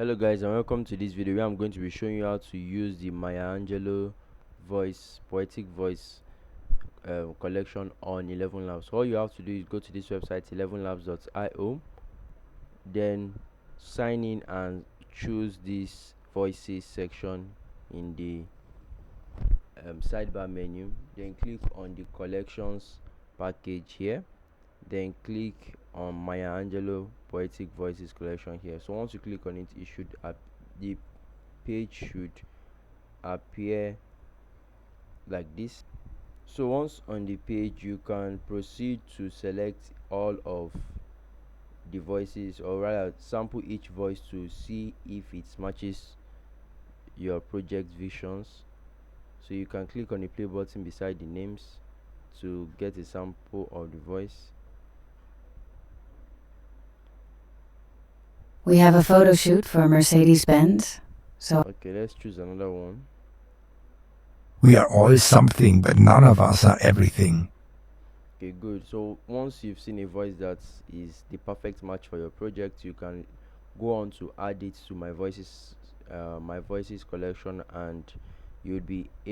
Hello guys, and welcome to this video where I'm going to be showing you how to use the Angelou poetic voice collection on 11 Labs. So all you have to do is go to this website 11labs.io, then sign in and choose this voices section in the sidebar menu. Then click on the collections package here, then click on Angelou poetic voices collection here. So once you click on it, it should the page should appear like this. So once on the page, you can proceed to select all of the voices, or rather sample each voice to see if it matches your project visions. So you can click on the play button beside the names to get a sample of the voice. We have a photo shoot for Mercedes-Benz. So Okay, let's choose another one. We are all something, but none of us are everything. Okay, good. So once you've seen a voice that is the perfect match for your project, you can go on to add it to my voices collection, and you'll be able